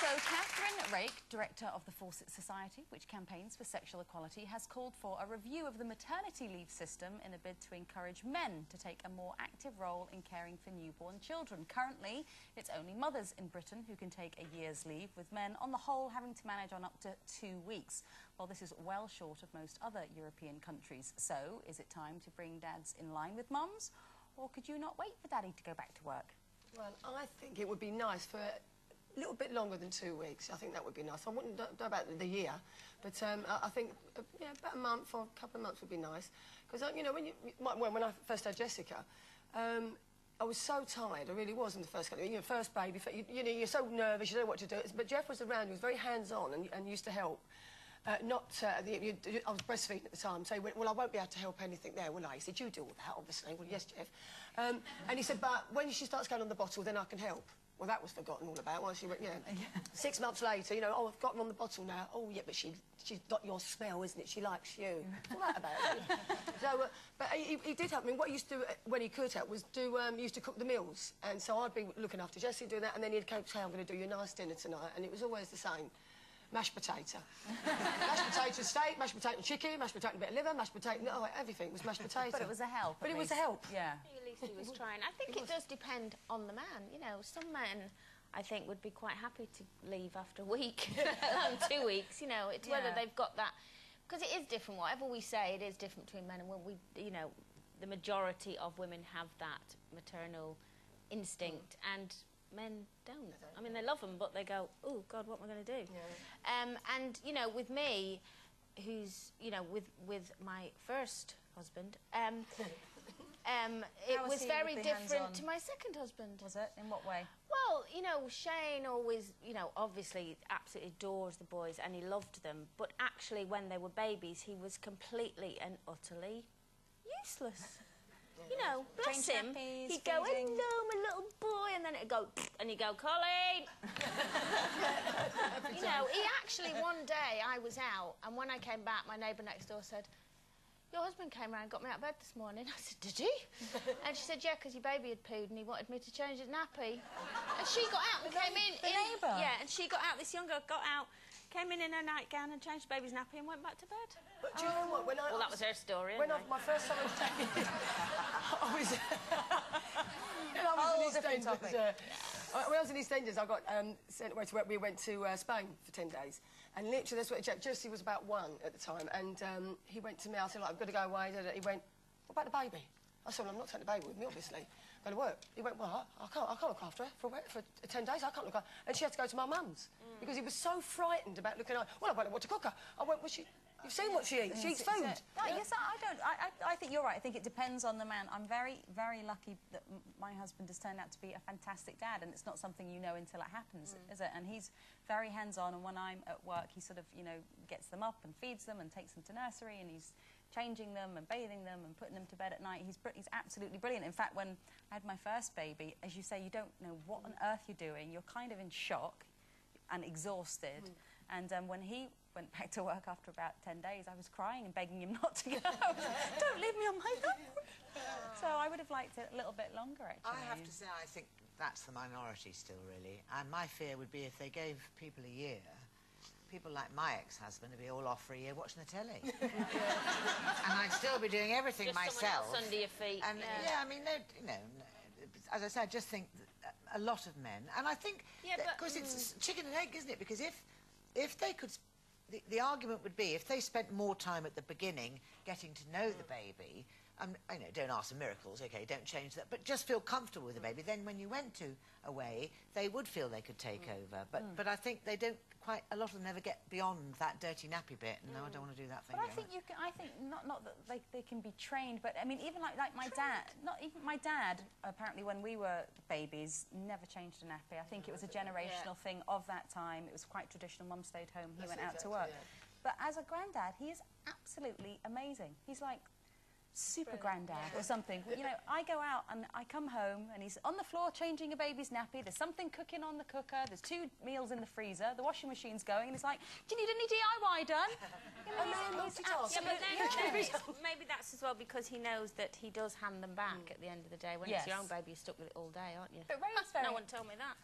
So, Catherine Rake, director of the Fawcett Society, which campaigns for sexual equality, has called for a review of the maternity leave system in a bid to encourage men to take a more active role in caring for newborn children. Currently, it's only mothers in Britain who can take a year's leave, with men on the whole having to manage on up to 2 weeks. Well, this is well short of most other European countries. So, is it time to bring dads in line with mums? Or could you not wait for daddy to go back to work? Well, I think it would be nice for a little bit longer than 2 weeks. I think that would be nice. I wouldn't know about the year, but I think yeah, about a month or a couple of months would be nice. Because you know, when I first had Jessica, I was so tired. I really was in the first couple. You know, first baby. You know, you're so nervous. You don't know what to do. But Jeff was around. He was very hands-on and used to help. I was breastfeeding at the time, so he went, well, I won't be able to help anything there, will I? He said, you do all that, obviously. Well, yes, Jeff. And he said, but when she starts going on the bottle, then I can help. Well, that was forgotten all about. Well, she went, yeah. 6 months later, you know, oh, I've gotten on the bottle now. Oh, yeah, but she's got your smell, isn't it? She likes you. All that about it. So, but he did help me. What he used to do, when he could help, was do, he used to cook the meals. And so I'd be looking after Jessie, doing that, and then he'd come say, I'm going to do you a nice dinner tonight. And it was always the same. Mashed potato. Mashed potato steak, mashed potato chicken, mashed potato bit of liver, mashed potato... No, everything was mashed potato. But it was a help. But it was a help. Yeah. At least he was trying. I think it does depend on the man. You know, some men, I think, would be quite happy to leave after a week, let alone 2 weeks. You know, it's whether they've got that... Because it is different. Whatever we say, it is different between men and women. You know, the majority of women have that maternal instinct, and men don't. I mean, they love them, but they go, oh, God, what am I going to do? Yeah. And, you know, with me, who's, you know, with my first husband, it was very different to my second husband. Was it? In what way? Well, you know, Shane always, you know, obviously absolutely adores the boys and he loved them, but actually when they were babies, he was completely and utterly useless. You know, bless him. Nappies, he'd go, hello, my little boy, and then it'd go, and he'd go, Colleen! You know, he actually, one day, I was out, and when I came back, my neighbour next door said, your husband came round and got me out of bed this morning. I said, did he? And she said, yeah, because your baby had pooed and he wanted me to change his nappy. And she got out and came in... The neighbour? Yeah, and she got out, this young girl got out, came in her nightgown and changed the baby's nappy and went back to bed. But do you know what? When well, that was her story. When anyway. my first time I was... When I was in EastEnders, I got sent away to work. We went to Spain for 10 days. And literally, that's what Jesse was about 1 at the time. And he went to me, I said, like, I've got to go away. He went, what about the baby? I said, well, I'm not taking the baby with me, obviously. I'm going to work. He went, well, I can't look after her for 10 days. I can't look after her. And she had to go to my mum's because he was so frightened about looking at her. Well, I won't know what to cook her. I went, well, you've seen what she eats. She eats food. No, yes, I don't. I think you're right. I think it depends on the man. I'm very, very lucky that my husband has turned out to be a fantastic dad, and it's not something you know until it happens, is it? And he's very hands-on, and when I'm at work, he sort of, you know, gets them up and feeds them and takes them to nursery, and he's changing them and bathing them and putting them to bed at night. He's absolutely brilliant. In fact, when I had my first baby, as you say, you don't know what on earth you're doing. You're kind of in shock and exhausted. And when he went back to work after about 10 days, I was crying and begging him not to go. Don't leave me on my own. So I would have liked it a little bit longer, actually. I have to say, I think that's the minority still, really. And my fear would be if they gave people a year, people like my ex-husband would be all off for a year watching the telly. And I'd still be doing everything just myself. Someone else under your feet. And yeah, I mean, no, you know, as I said, I just think that a lot of men, and I think, of course, it's chicken and egg, isn't it? Because if they could, the argument would be if they spent more time at the beginning getting to know the baby, I know, don't ask for miracles, okay, don't change that, but just feel comfortable with the baby. Then when you went away, they would feel they could take over. But I think they don't quite, a lot of them never get beyond that dirty nappy bit. No, I don't want to do that thing. But I think you can, I think not that they can be trained, but I mean, even like my dad, not even my dad, apparently when we were babies, never changed a nappy. I think it was a generational thing of that time. It was quite traditional. Mum stayed home, he went out to work. But as a granddad, he is absolutely amazing. He's like super granddad or something. You know, I go out and I come home and he's on the floor changing a baby's nappy. There's something cooking on the cooker. There's 2 meals in the freezer. The washing machine's going, and he's like, "Do you need any DIY done?" Maybe that's as well because he knows that he does hand them back at the end of the day. When it's your own baby, you're stuck with it all day, aren't you? But Ray's very... No one told me that.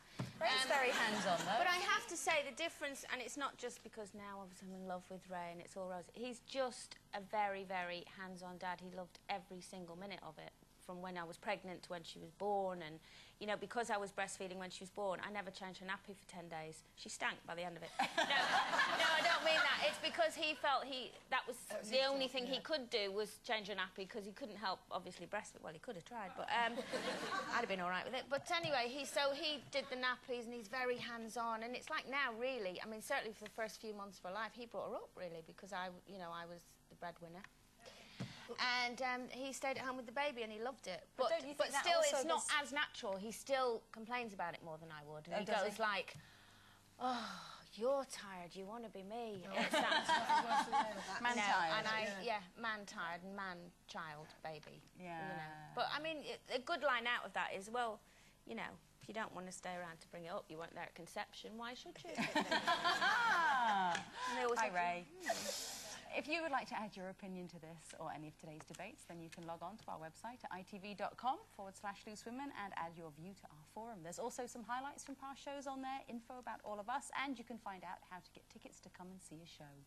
Ray's very hands-on, though. But I have to say the difference, and it's not just because now obviously I'm in love with Ray and it's all rosy. He's just a very, very hands-on dad. He loved every single minute of it, from when I was pregnant to when she was born. And, you know, because I was breastfeeding when she was born, I never changed her nappy for 10 days. She stank by the end of it. No, I don't mean that. It's because he felt that was the only thing he could do was change her nappy, because he couldn't help, obviously, breastfeed. Well, he could have tried, but I'd have been all right with it. But anyway, so he did the nappies, and he's very hands-on. And it's like now, really, I mean, certainly for the first few months of her life, he brought her up, really, because I was the breadwinner. And he stayed at home with the baby and he loved it. But still, it's not as natural. He still complains about it more than I would. And he goes like, oh, you're tired, you want to be me. Man-tired. Man-tired and man-child baby. Yeah. You know. But, I mean, a good line out of that is, well, you know, if you don't want to stay around to bring it up, you weren't there at conception, why should you? Hi, Ray. If you would like to add your opinion to this or any of today's debates, then you can log on to our website at itv.com/loosewomen and add your view to our forum. There's also some highlights from past shows on there, info about all of us, and you can find out how to get tickets to come and see a show.